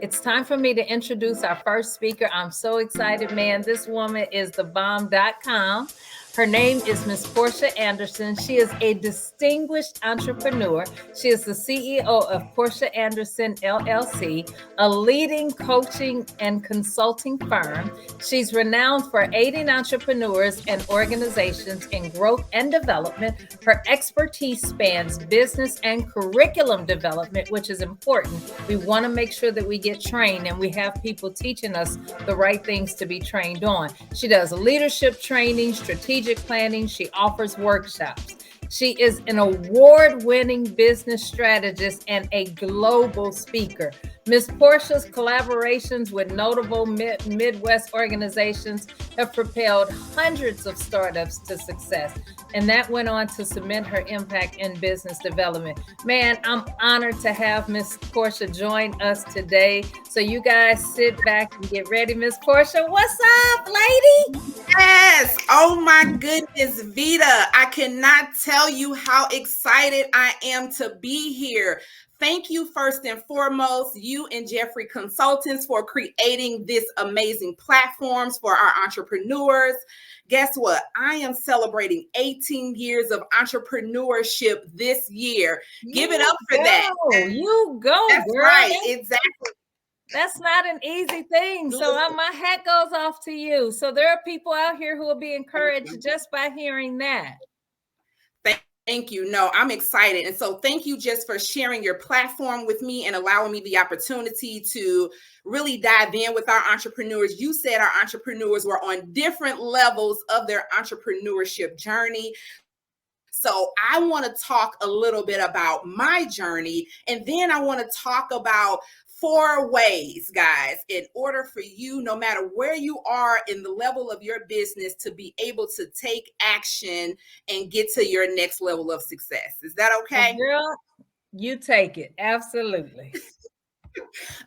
It's time for me to introduce our first speaker. I'm so excited, man. This woman is the bomb.com. Her name is Miss Porscha Anderson. She is a distinguished entrepreneur. She is the CEO of Porscha Anderson LLC, a leading coaching and consulting firm. She's renowned for aiding entrepreneurs and organizations in growth and development. Her expertise spans business and curriculum development, which is important. We want to make sure that we get trained and we have people teaching us the right things to be trained on. She does leadership training, strategic planning. She offers workshops. She is an award-winning business strategist and a global speaker. Ms. Porscha's collaborations with notable Midwest organizations have propelled hundreds of startups to success, and that went on to cement her impact in business development. Man, I'm honored to have Ms. Porscha join us today. So you guys sit back and get ready. Ms. Porscha, what's up, lady? Yes. Oh my goodness, Veta. I cannot tell you how excited I am to be here. Thank you first and foremost, you and Jeffery Consultants, for creating this amazing platforms for our entrepreneurs. Guess what? I am celebrating 18 years of entrepreneurship this year. Give it up for that. You go, That's girl. right. Exactly. That's not an easy thing. So my hat goes off to you. So there are people out here who will be encouraged just by hearing that. Thank you. No, I'm excited. And so thank you just for sharing your platform with me and allowing me the opportunity to really dive in with our entrepreneurs. You said our entrepreneurs were on different levels of their entrepreneurship journey. So I want to talk a little bit about my journey, and then I want to talk about 4 ways, guys, in order for you, no matter where you are in the level of your business, to be able to take action and get to your next level of success. Is that okay? Girl, you take it. Absolutely.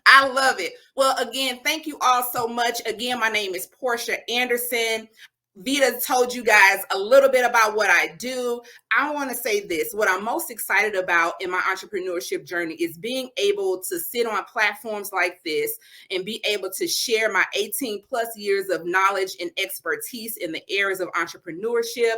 I love it. Well, again, thank you all so much. Again, my name is Porscha Anderson. Veta told you guys a little bit about what I do. I want to say this. What I'm most excited about in my entrepreneurship journey is being able to sit on platforms like this and be able to share my 18 plus years of knowledge and expertise in the areas of entrepreneurship.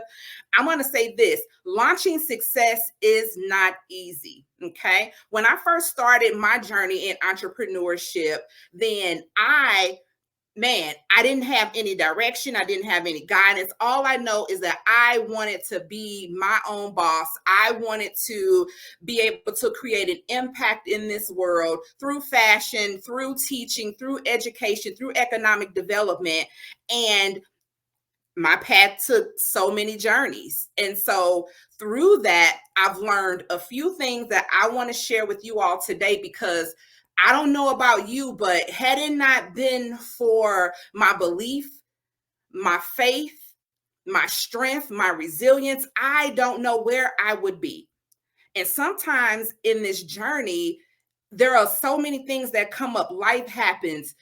I want to say this. Launching success is not easy. Okay. When I first started my journey in entrepreneurship, then I didn't have any direction. I didn't have any guidance. All I know is that I wanted to be my own boss. I wanted to be able to create an impact in this world through fashion, through teaching, through education, through economic development. And my path took so many journeys. And so through that, I've learned a few things that I want to share with you all today, because I don't know about you, but had it not been for my belief, my faith, my strength, my resilience, I don't know where I would be. And sometimes in this journey, there are so many things that come up. Life happens,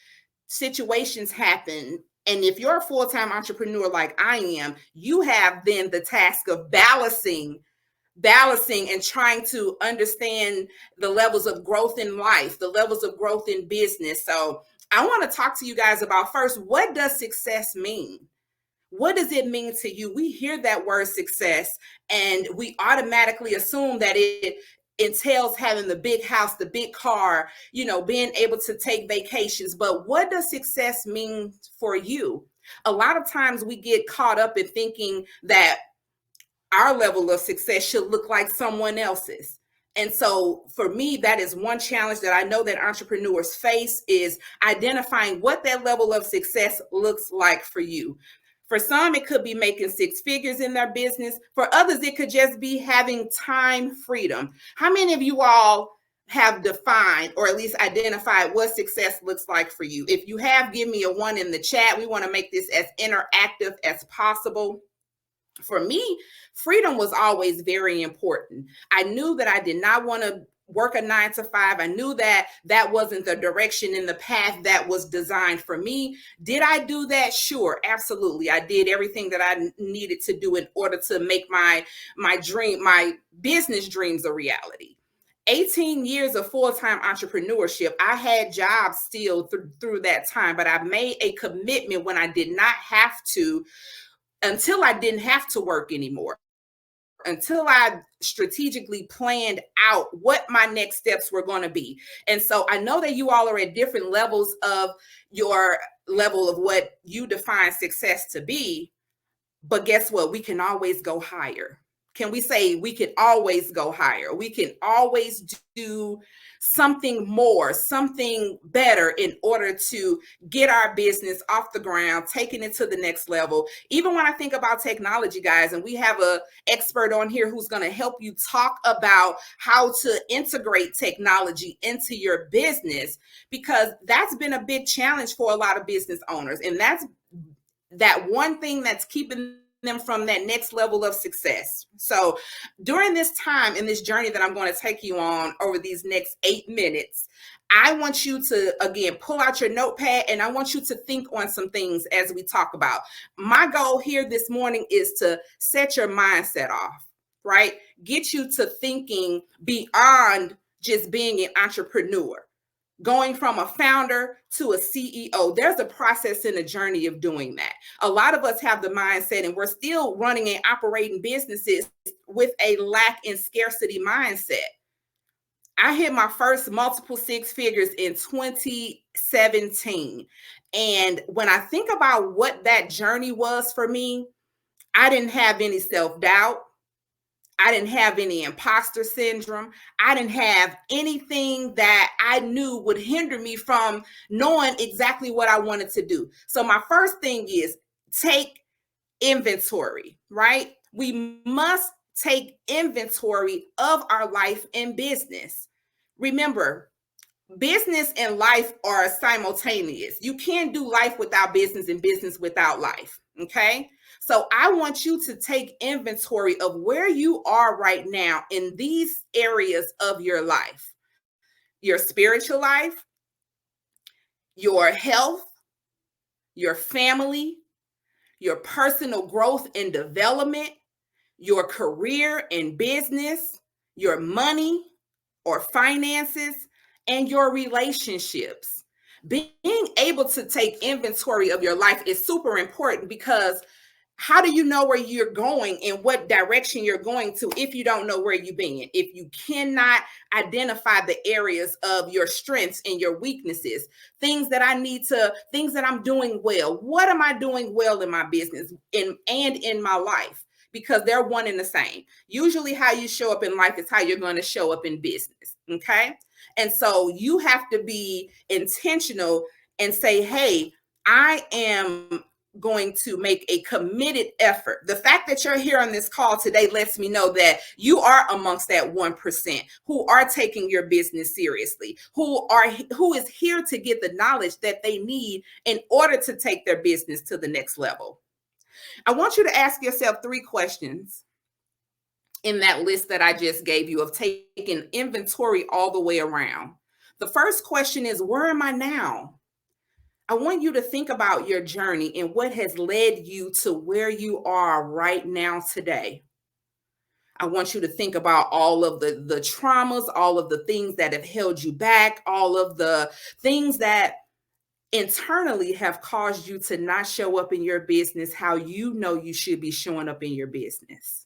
situations happen. And if you're a full-time entrepreneur like I am, you have then the task of balancing and trying to understand the levels of growth in life, the levels of growth in business. So I want to talk to you guys about, first, what does success mean? What does it mean to you? We hear that word success and we automatically assume that it entails having the big house, the big car, being able to take vacations. But what does success mean for you? A lot of times we get caught up in thinking that our level of success should look like someone else's. And so for me, that is one challenge that I know that entrepreneurs face, is identifying what that level of success looks like for you. For some, it could be making 6 figures in their business. For others, it could just be having time freedom. How many of you all have defined, or at least identified, what success looks like for you? If you have, give me a 1 in the chat. We want to make this as interactive as possible. For me, freedom was always very important. I knew that I did not want to work a 9 to 5. I knew that that wasn't the direction in the path that was designed for me. Did I do that? Sure, absolutely. I did everything that I needed to do in order to make my business dreams a reality. 18 years of full-time entrepreneurship. I had jobs still through that time, but I made a commitment when I did not have to, until I didn't have to work anymore, until I strategically planned out what my next steps were going to be. And so I know that you all are at different levels of your level of what you define success to be, but guess what? We can always go higher. Can we say we can always go higher? We can always do something more, something better in order to get our business off the ground, taking it to the next level. Even when I think about technology, guys, and we have an expert on here who's going to help you talk about how to integrate technology into your business, because that's been a big challenge for a lot of business owners. And that's that one thing that's keeping them from that next level of success. So during this time in this journey that I'm going to take you on over these next 8 minutes, I want you to, again, pull out your notepad, and I want you to think on some things as we talk about. My goal here this morning is to set your mindset off, right? Get you to thinking beyond just being an entrepreneur. Going from a founder to a CEO, there's a process and a journey of doing that. A lot of us have the mindset, and we're still running and operating businesses with a lack and scarcity mindset. I hit my first multiple six figures in 2017. And when I think about what that journey was for me, I didn't have any self-doubt. I didn't have any imposter syndrome. I didn't have anything that I knew would hinder me from knowing exactly what I wanted to do. So my first thing is take inventory, right? We must take inventory of our life and business. Remember, business and life are simultaneous. You can't do life without business and business without life, okay? So I want you to take inventory of where you are right now in these areas of your life: your spiritual life, your health, your family, your personal growth and development, your career and business, your money or finances, and your relationships. Being able to take inventory of your life is super important, because how do you know where you're going and what direction you're going to if you don't know where you've been? If you cannot identify the areas of your strengths and your weaknesses, things that I'm doing well. What am I doing well in my business and in my life? Because they're one and the same. Usually how you show up in life is how you're going to show up in business, okay? And so you have to be intentional and say, hey, I am going to make a committed effort. The fact that you're here on this call today lets me know that you are amongst that 1% who are taking your business seriously, who is here to get the knowledge that they need in order to take their business to the next level. I want you to ask yourself 3 questions in that list that I just gave you of taking inventory all the way around. The first question is, where am I now? I want you to think about your journey and what has led you to where you are right now today. I want you to think about all of the traumas, all of the things that have held you back, all of the things that internally have caused you to not show up in your business how you know you should be showing up in your business.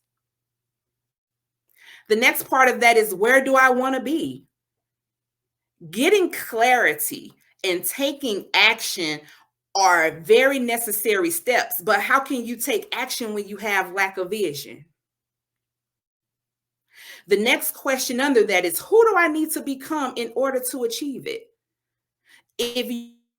The next part of that is, where do I want to be? Getting clarity and taking action are very necessary steps, but how can you take action when you have lack of vision? The next question under that is, who do I need to become in order to achieve it? If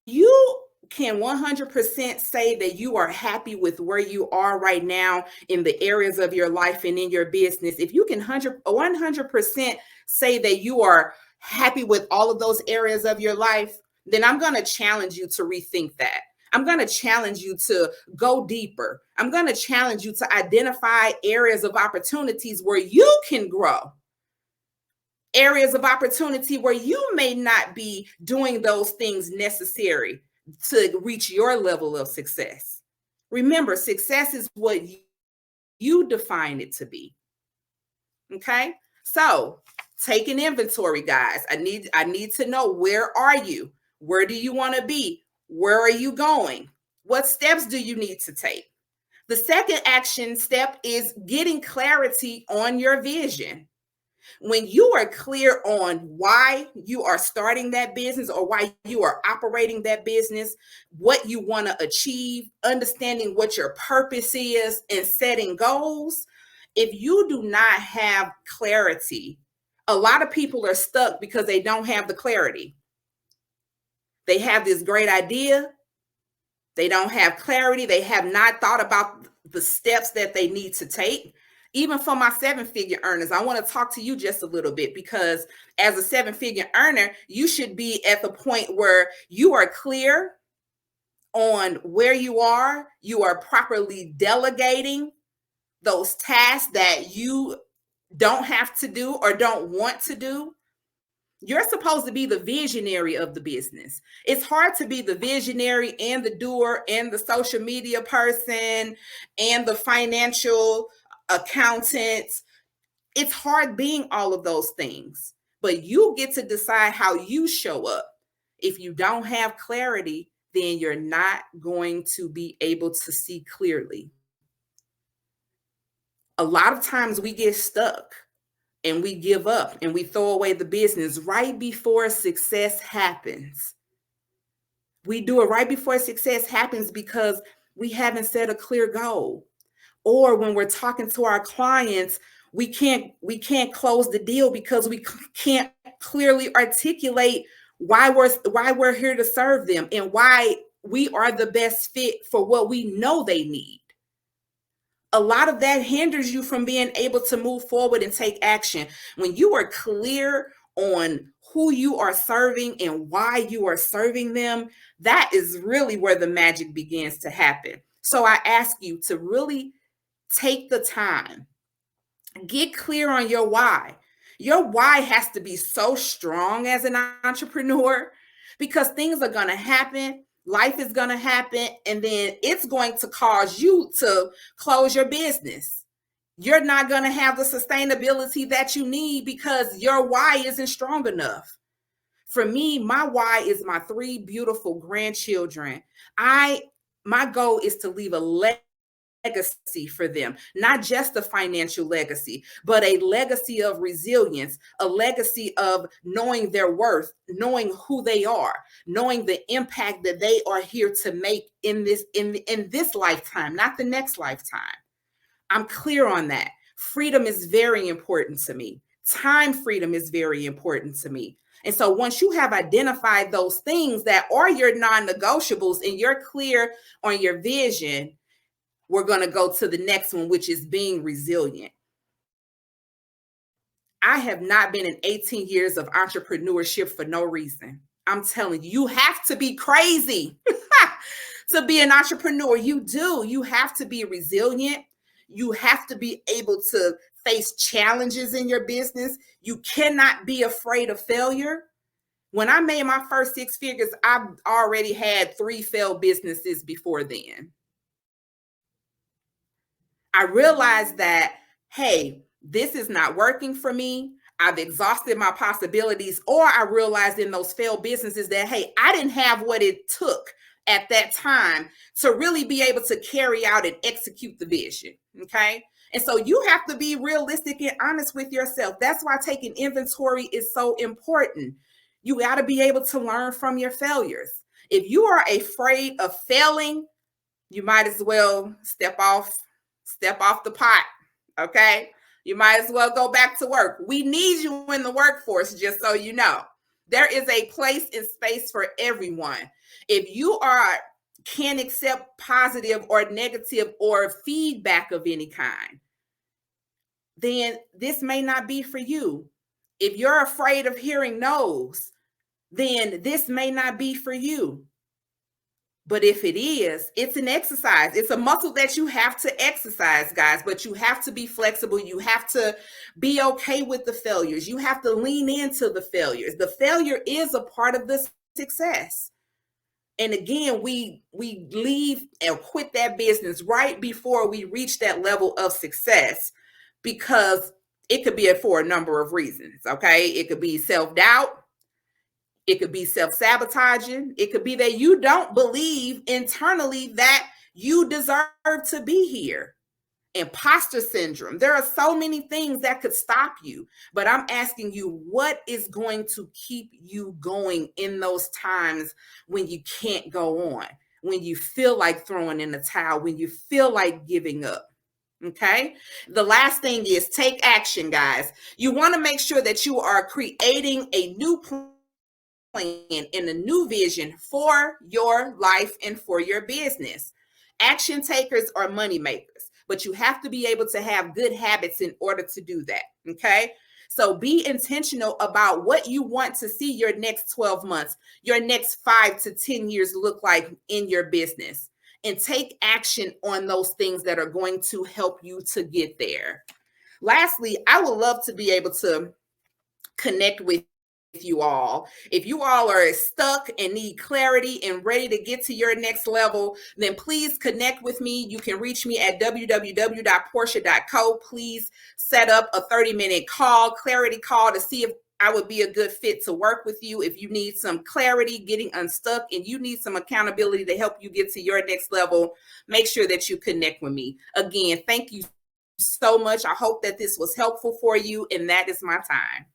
you can 100% say that you are happy with where you are right now in the areas of your life and in your business, if you can 100% say that you are happy with all of those areas of your life, then I'm going to challenge you to rethink that. I'm going to challenge you to go deeper. I'm going to challenge you to identify areas of opportunities where you can grow. Areas of opportunity where you may not be doing those things necessary to reach your level of success. Remember, success is what you define it to be. Okay? So Take an inventory, guys. I need to know, where are you? Where do you want to be? Where are you going? What steps do you need to take? The second action step is getting clarity on your vision. When you are clear on why you are starting that business or why you are operating that business, what you want to achieve, understanding what your purpose is, and setting goals, if you do not have clarity, a lot of people are stuck because they don't have the clarity. They have this great idea. They don't have clarity. They have not thought about the steps that they need to take. Even for my 7-figure earners, I want to talk to you just a little bit, because as a 7-figure earner, you should be at the point where you are clear on where you are properly delegating those tasks that you don't have to do or don't want to do. You're supposed to be the visionary of the business. It's hard to be the visionary and the doer and the social media person and the financial accountant. It's hard being all of those things, but you get to decide how you show up. If you don't have clarity, then you're not going to be able to see clearly. A lot of times we get stuck and we give up and we throw away the business right before success happens. We do it right before success happens because we haven't set a clear goal. Or when we're talking to our clients, we can't close the deal because we can't clearly articulate why we're here to serve them and why we are the best fit for what we know they need. A lot of that hinders you from being able to move forward and take action. When you are clear on who you are serving and why you are serving them, that is really where the magic begins to happen. So I ask you to really take the time, get clear on your why. Your why has to be so strong as an entrepreneur, because things are going to happen. Life is going to happen, and then it's going to cause you to close your business. You're not going to have the sustainability that you need because your why isn't strong enough. For me, my why is my 3 beautiful grandchildren. My goal is to leave a legacy for them, not just a financial legacy, but a legacy of resilience, a legacy of knowing their worth, knowing who they are, knowing the impact that they are here to make in this lifetime, not the next lifetime. I'm clear on that. Freedom is very important to me. Time freedom is very important to me. And so once you have identified those things that are your non-negotiables and you're clear on your vision, we're going to go to the next one, which is being resilient. I have not been in 18 years of entrepreneurship for no reason. I'm telling you, you have to be crazy to be an entrepreneur. You do. You have to be resilient. You have to be able to face challenges in your business. You cannot be afraid of failure. When I made my first 6 figures, I've already had 3 failed businesses before then. I realized that, hey, this is not working for me. I've exhausted my possibilities. Or I realized in those failed businesses that, hey, I didn't have what it took at that time to really be able to carry out and execute the vision. Okay. And so you have to be realistic and honest with yourself. That's why taking inventory is so important. You got to be able to learn from your failures. If you are afraid of failing, you might as well step off the pot. Okay. You might as well go back to work. We need you in the workforce, just so you know. There is a place and space for everyone. If you can't accept positive or negative or feedback of any kind, then this may not be for you. If you're afraid of hearing no's, then this may not be for you. But if it is, it's an exercise. It's a muscle that you have to exercise, guys, but you have to be flexible. You have to be okay with the failures. You have to lean into the failures. The failure is a part of the success. And again, we leave and quit that business right before we reach that level of success, because It could be for a number of reasons, okay? It could be self-doubt. It could be self-sabotaging. It could be that you don't believe internally that you deserve to be here. Imposter syndrome. There are so many things that could stop you, but I'm asking you, what is going to keep you going in those times when you can't go on, when you feel like throwing in the towel, when you feel like giving up? Okay. The last thing is take action, guys. You want to make sure that you are creating a new plan and a new vision for your life and for your business. Action takers are money makers, but you have to be able to have good habits in order to do that. Okay. So be intentional about what you want to see your next 12 months, your next 5 to 10 years look like in your business, and take action on those things that are going to help you to get there. Lastly, I would love to be able to connect with you all. If you all are stuck and need clarity and ready to get to your next level, then please connect with me. You can reach me at www.porscha.co. Please set up a 30-minute clarity call to see if I would be a good fit to work with you. If you need some clarity, getting unstuck, and you need some accountability to help you get to your next level, make sure that you connect with me. Again, thank you so much. I hope that this was helpful for you, and that is my time.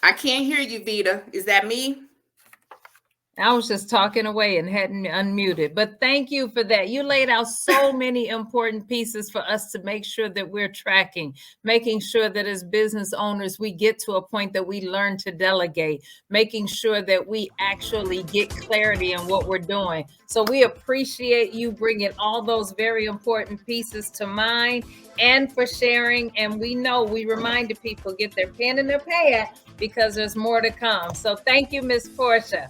I can't hear you, Veta. Is that me? I was just talking away and hadn't unmuted, but thank you for that. You laid out so many important pieces for us to make sure that we're tracking, making sure that as business owners, we get to a point that we learn to delegate, making sure that we actually get clarity in what we're doing. So we appreciate you bringing all those very important pieces to mind and for sharing. And we know we reminded people, get their pen and their pad because there's more to come. So thank you, Miss Porscha.